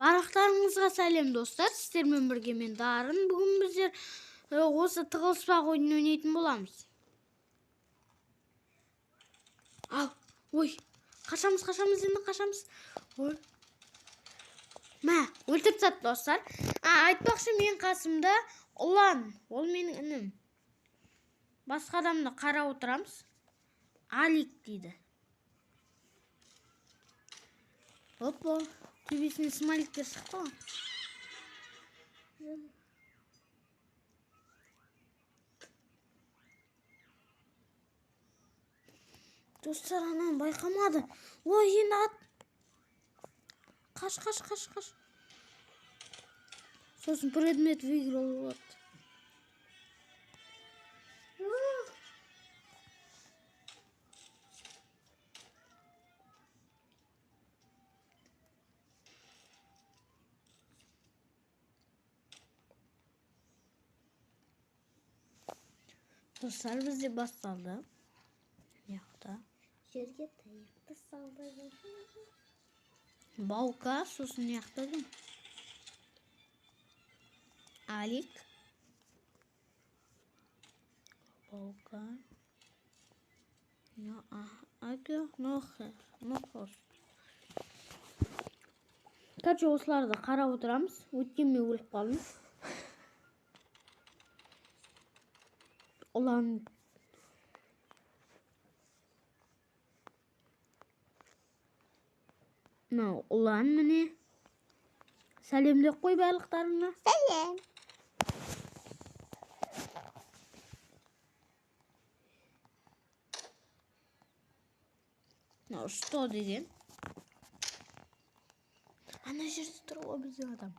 Барақтарыңызға сәлем достар, сіздермен бірге мен Дарын. Бүгін біздер осы тығылыспақ ойынын ойнайтын боламыз. Ой, қашамыз енді қашамыз. Ой. Мә, өлтіріп тастады достар. Айтпақшы мен қасымда ұлан, ол менің інім. Басқа адамды қарап отырамыз. Алик дейді. Опа, төбесіне смайликтер шықты. Достар, ананы байқамады. Ой, енді ат. Қаш. Сосын предмет выиграл болады. Достар, бізде басталды. Яқта. Жерге таяқты салды. Баука, сосын яқта дем. Алик. Баука. Нохос. Короче, осыларды қарап отырамыз. Өткен мен өліп қалдым. Ұлан. Ұлан міне. Сәлемдеп қой барлықтарыңа. Сәлем. Что деген? Ана жерде тұр ғой біздің адам.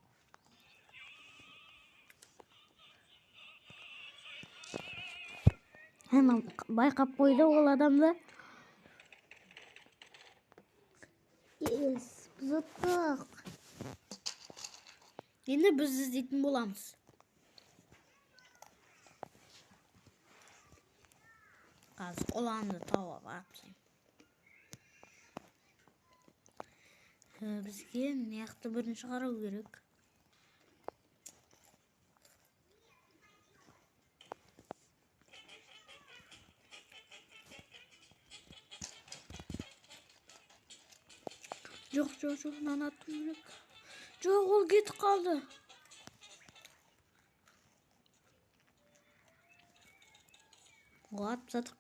Байқап қойды ол адамды. Yes, біз ұттық. Енді біз іздейтін боламыз. Қазір ұланды тауып атсайым. Бізге неяқты бірінші қарау керек. Жоқ, мынаны ату керек. Жоқ, ол кетіп қалды. Ол атып жатық.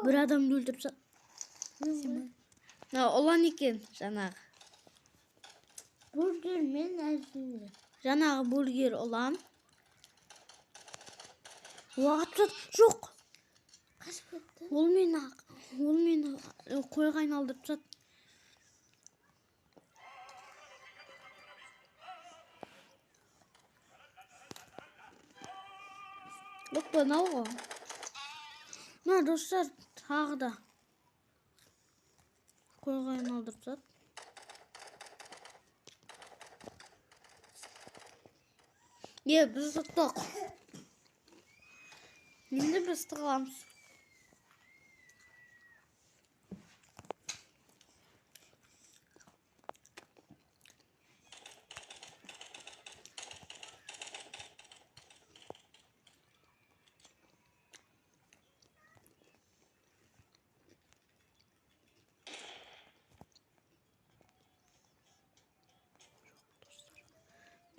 Bir адамды өлтіріп жатыр. Ұлан екен жаңағы. Бургер мен әзімде. Жаңағы бургер ұлан. Уақыт жоқ. Қашып кетті. Ол мені қойға айналдырып жатыр. Опа, науға. Достар, тағы да қойға айналдырып жатыр. Біз ұттық. Енді біз тығыламыз.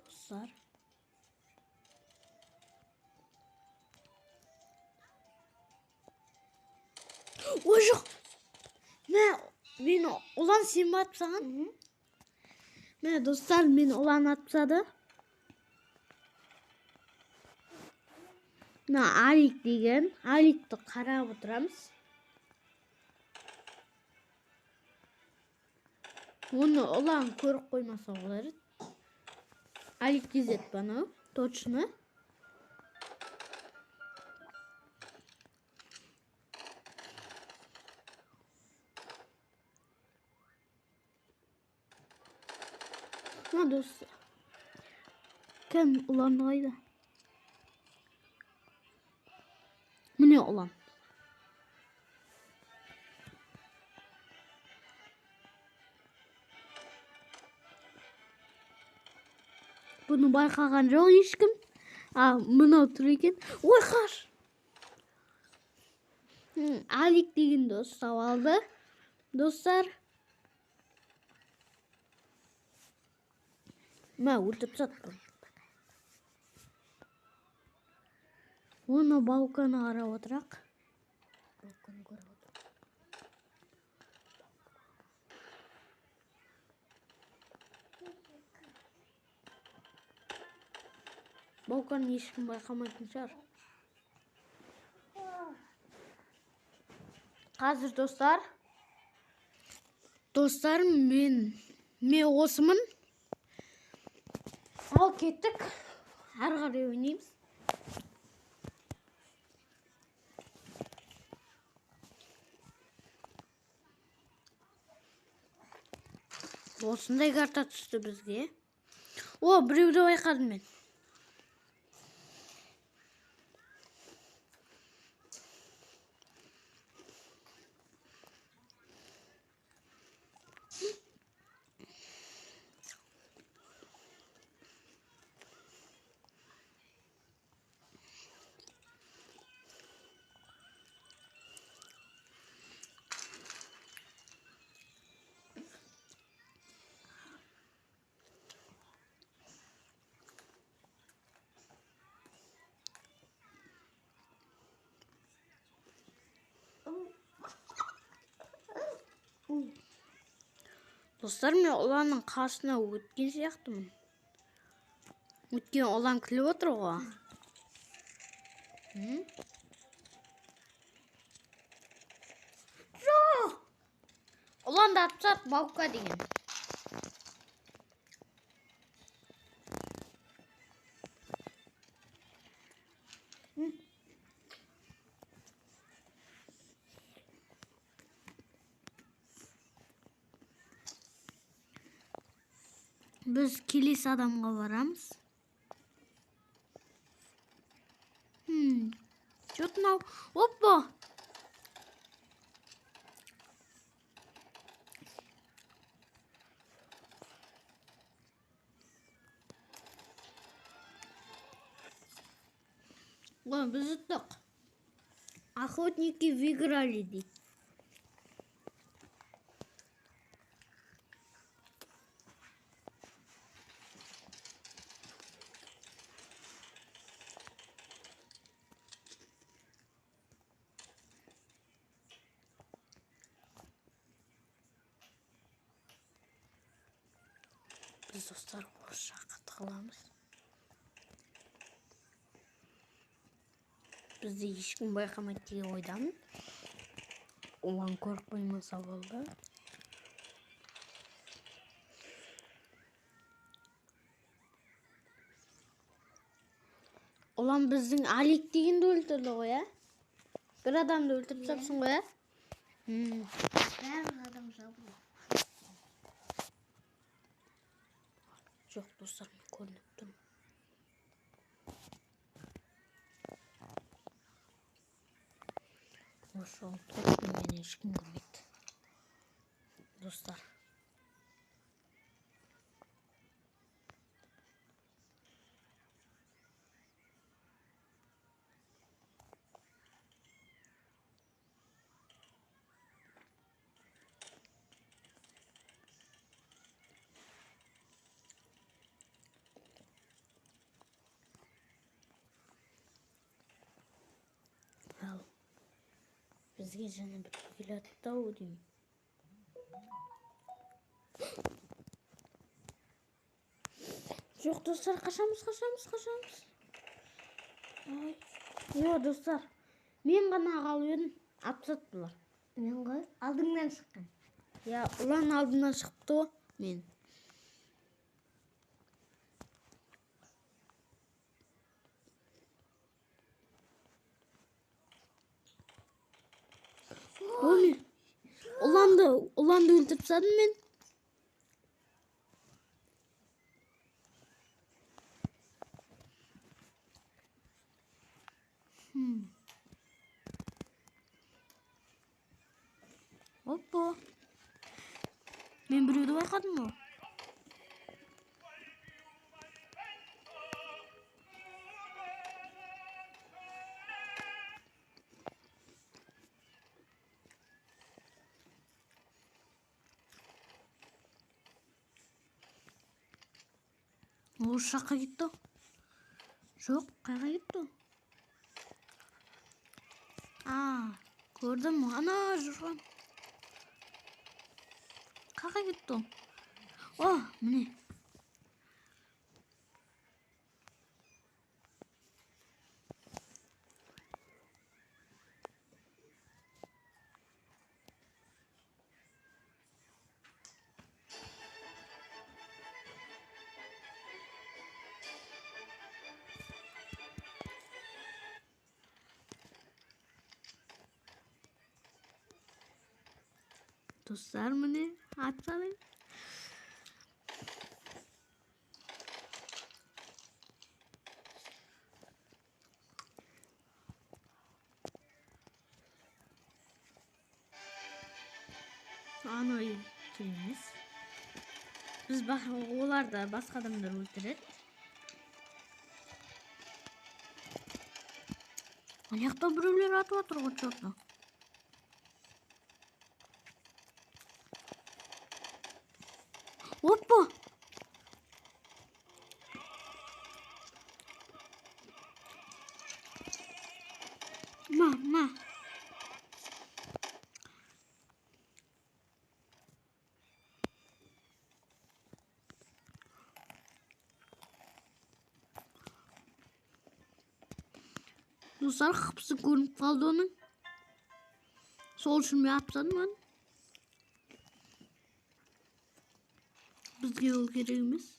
Dostlar. Ой, жоқ. Мен ұлан сен ба атып саған? Достар, мен ұлан атып сады. Алик деген. Аликті қарап отырамыз. Оны ұлан көріп қоймаса олар. Алик кезет бана. Точно. Достар. Bakın ulan haydi. Bu ne ulan? Bunu bayqagan жоқ ешкім. Мынау тұр екен. Ой, қар. Алик деген дос ұстап алды. Достар. Мә, өлтіріп сатты. Оны балкона қарап отырақ. Балкон көріп отыр. Балкон ешкім байқамайтын шығар. Қазір достар, мен осымын. Ал кеттік. Әрі қарай ойнаймыз. Осындай карта түсті бізге. О, біреуді байқадым мен. Достар, мен олардың қасына өткен сияқтымын. Өткен олан күліп отыр ғой. Жоқ! Олан да атсат баука деген. Біз келесі адамға барамыз. Жот мынау. Оппа! Біз ұттық. Охотники выиграли дейді. Biz dostlar boş qatqalamız. Bizde ешкім байқамайды деген ойдамын. Оған қорықпаймаса болды. Olan біздің Алик дегенді өлтірді ғой, ә? Бір адамды өлтіріп тапсың ғой, ә? Бәрін адам жабылды. Жоқ, достар, мен көрініп тұрмын. Осы тоқпен мені ешкім көрмейді. Достар. Бізге және бір келатты ау деймін. Жоқ, достар, қашамыз. О, достар, мен ғана қалып едім, атсаттылар. Мен ғой алдыңнан шыққан. Я, ұлан алдынан шықты ғой, мен. Ұланды өлтіріп тастадым мен. Hoppa. Men birovni bayqadimmi? O şaka gitti. Yok, kayga gitti. Aa, gördün mü? Ana, Jurhan. Kayga gitti. Oh, mine. Dostlar mine. Açalım. Anayı kirimiz. Biz bak olar da başka adamlar öldürür. Ayakta birovlar atıp atır çortla. Hoppa. Ma. Dostlar kapısı görünüp kaldı onun. Sol şunu yapsan ben. Bizge yol gereğimiz.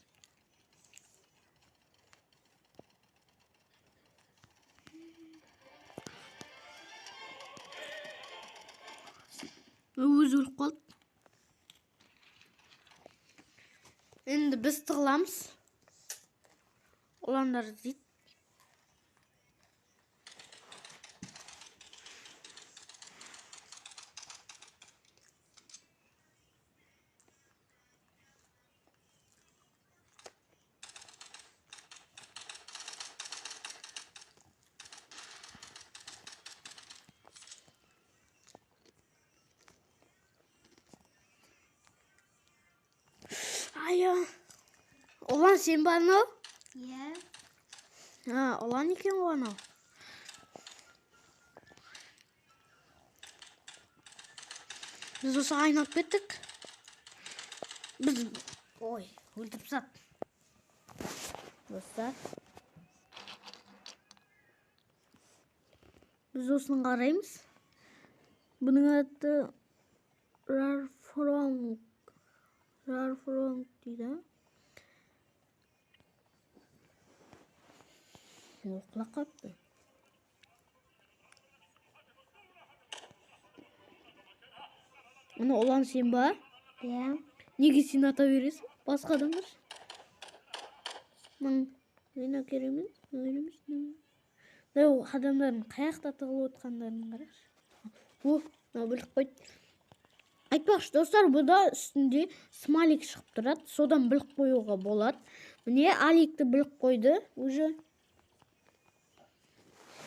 Üzülüp kaldı. Endi biz tıklamız. Olanları zit. Aya. Olan sen bana. Ya. Ha, olan iken bana. Biz olsa aynap kettik. Biz oy, öldürüp sat. Dostlar. Biz olsun qarayımız. Bunun adı Rarfrong deydi. Yo'qlab qolibdi. Ana olan sen bor. Ya. Nega sen ataverasiz? Boshqa odamlar. Men kerakmas. Yo'q, odamlarning qayoqda tug'ilib o'tganlarini qarash. Bilib qo'y. Aytmoqchi do'stlar, bunda üstünde smalik chiqib turadi. Sodan bilib qo'yuga bo'ladi. Mine Alikni bilib qo'ydi. Уже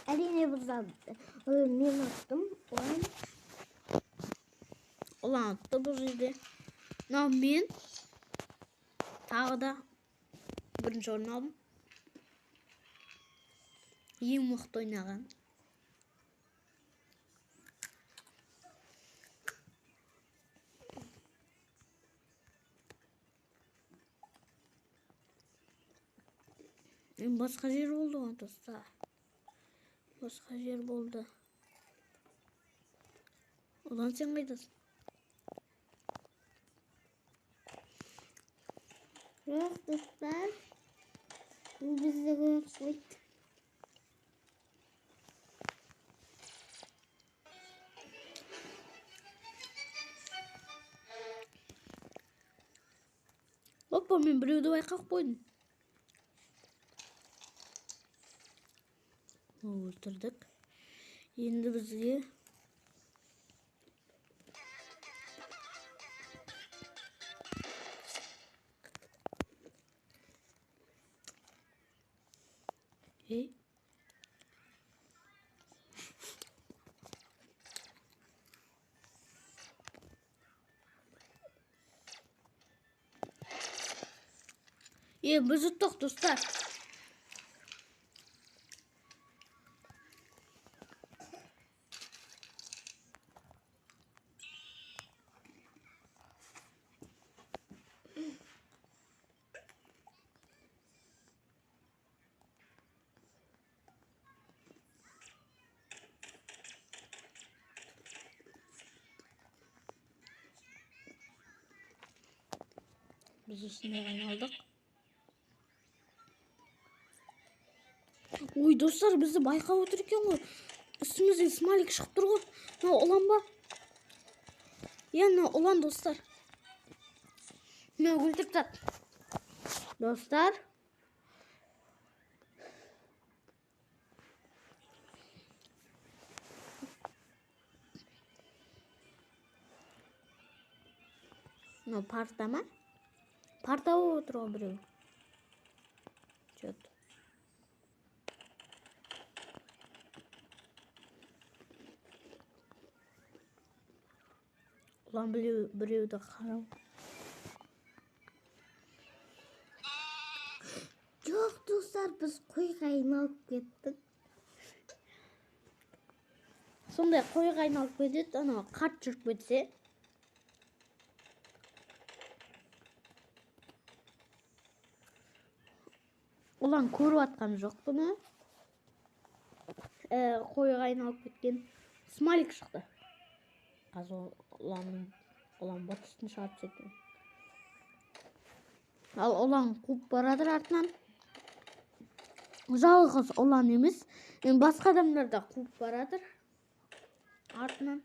Әрине бұзады. Мен аттым. Olan attı bu жерде. Men tағы da birinchi o'rin oldim. Ең мықты ойнаған. Başka yer oldu dostlar. Başka yer oldu. Ulan sen kaydasın? Yok dostlar. Bizde görüşmek. Hoppa, men birovni bayqab qo'ydim. O'ltirdik. Endi bizga biz uttuk dostlar. Biz üstüne aldık. Oy dostlar bizi bayqab o'tir ekan ғой. Üstümüzde smalik chiqib turgan. Ne olan ba? Ne olan dostlar. Ne o'ltirib dostlar. Ne parta mı? Parta o'tirib birov. Chet. Ulan birov da qarab. Yok dostlar biz qo'yga aylanib ketdik. Sonday qo'yga aylanib ketdi, ana qart жүріп ketsa. Ulan ko'rib atqan жоқ buni. Qo'yga aylanib ketgan smalik chiqdi. Azı olan batışını şart çektim. Al olan kup baradır artından. Жалғыз olan емес. Басқа адамдарда kup baradır. Artından.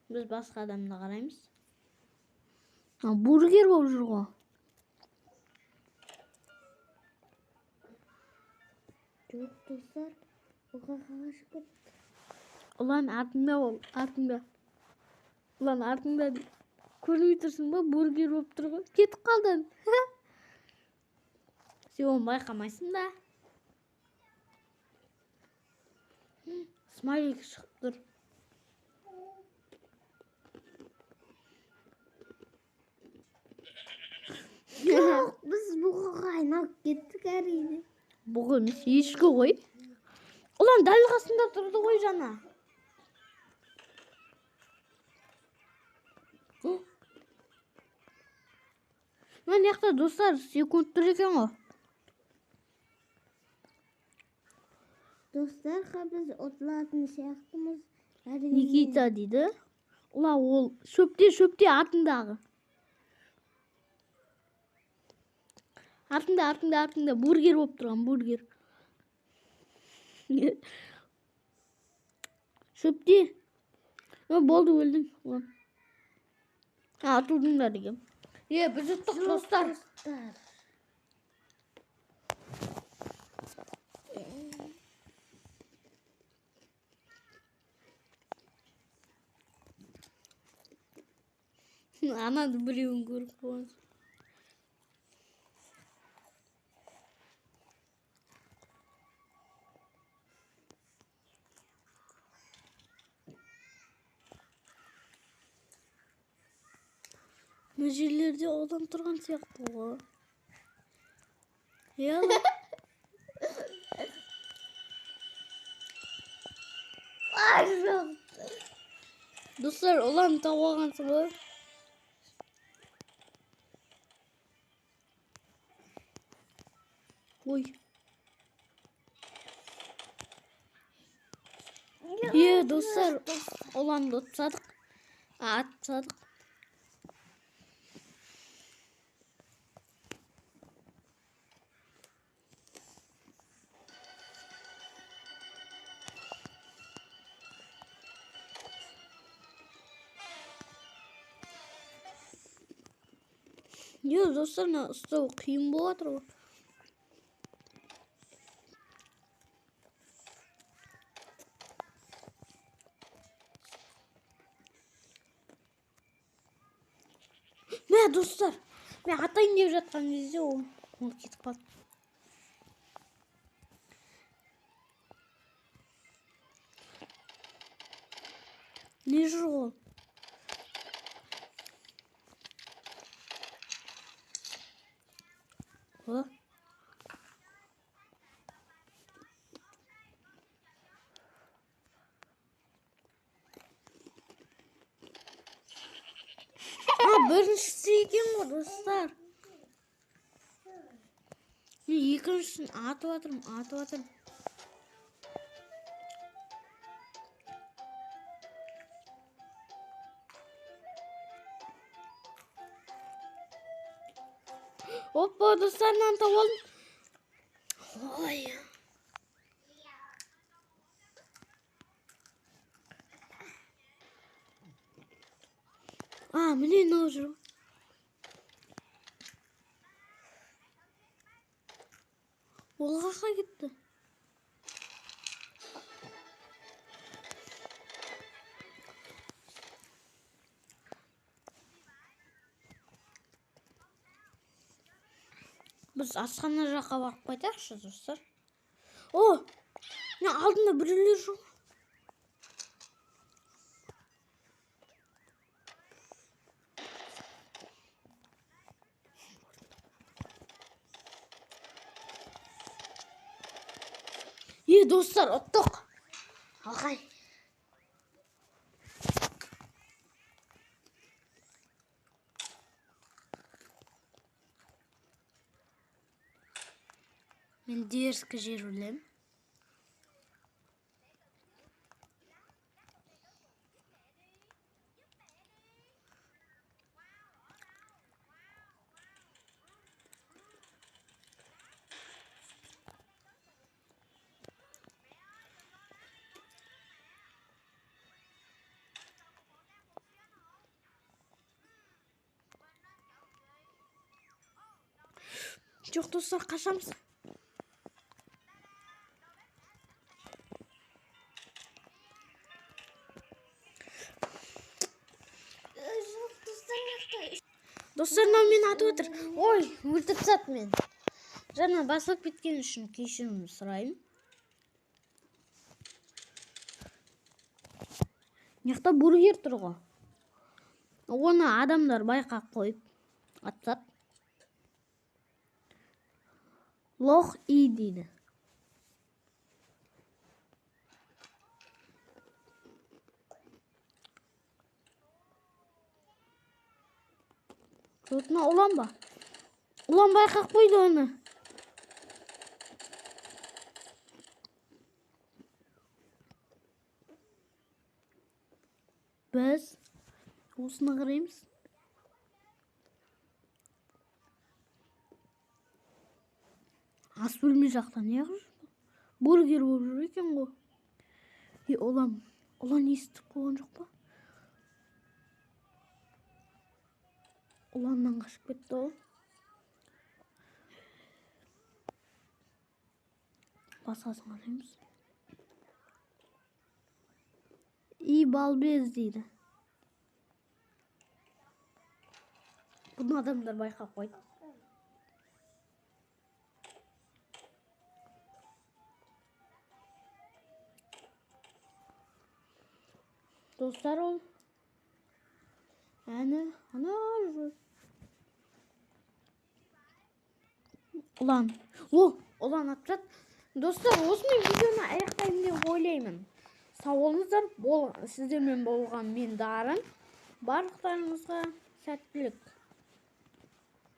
Biz басқа адамда қараймыз. Бургер болып жүр ғой. Жоқ достар. Оға қағашып кетті. Ulan артында ol, артында. Ulan артында көрмей тұрсың ба? Бургер болып тұр ғой. Кетіп қалдың. Сен оны байқамайсың да. Смайлик шығып тұр. Жоқ, біз бұғыға айналып кеттік әрине. Бұғы емес, ешкі ғой. Ulan dal қасында тұрды ғой жаңа. Мен яқта достар секунд тұр екен ғой. Достарға біз ұтылатын сияқтымыз. Никита дейді. Ула ол шөпте артындағы. Артында бургер болып тұрған бургер. Шөпте. Болды өлдің. Атылдыңдар деген. Біз ұттық достар. Anады біреуін көріп қойған. Мына жерлерде адам тұрған сияқты ғой. Яла. Достар, олан тауып алғансың ғой. Ой. Достар, оланды отсадық. Атсадық. Достар, ұстау қиын болады ғой. Мә достар, мен атайын деп жатқан кезде ол кетіп қалды. Не жүр ол? О. Біріншісі екен ғой достар. Мен екіншісін атып жатырмын. Опа, достар, мынаны тауып алдым. Ой. Міне мынау жүр. Ол қаққа кетті. Біз асхана жаққа барып қайтайықшы, достар. О, мына алдында біреулер жоқ. Достар, ұттық. Алғай. Мен дерскі жер білем. Жоқ, достар, қашамыз. Достар, мынау мені атып отыр. Ой, өлтіріп тастады мен. Жаңа басылып кеткен үшін кешірім сұраймын. Мына бургер тұр ғой. Оны адамдар байқап қойып атады. Лох и дейді. Жотына ұлан ба? Ұлан байқап қойды оны. Біз осыны қараймыз. Ас бөлме жақтан не қылып? Бургер болып жүр екен ғой. Ұлан естіп қойған жоқ па? Ұланнан қашып кетті ол. Басқасын қараймыз. Балбез дейді. Бұны адамдар байқап қойды. Достар, ол ана жүр. Ұлан атып жатыр. Достар, осымен видеоны аяқтаймын деп ойлаймын. Сау болыңыздар. Сіздермен болған мен Дарын. Барлықтарыңызға сәттілік.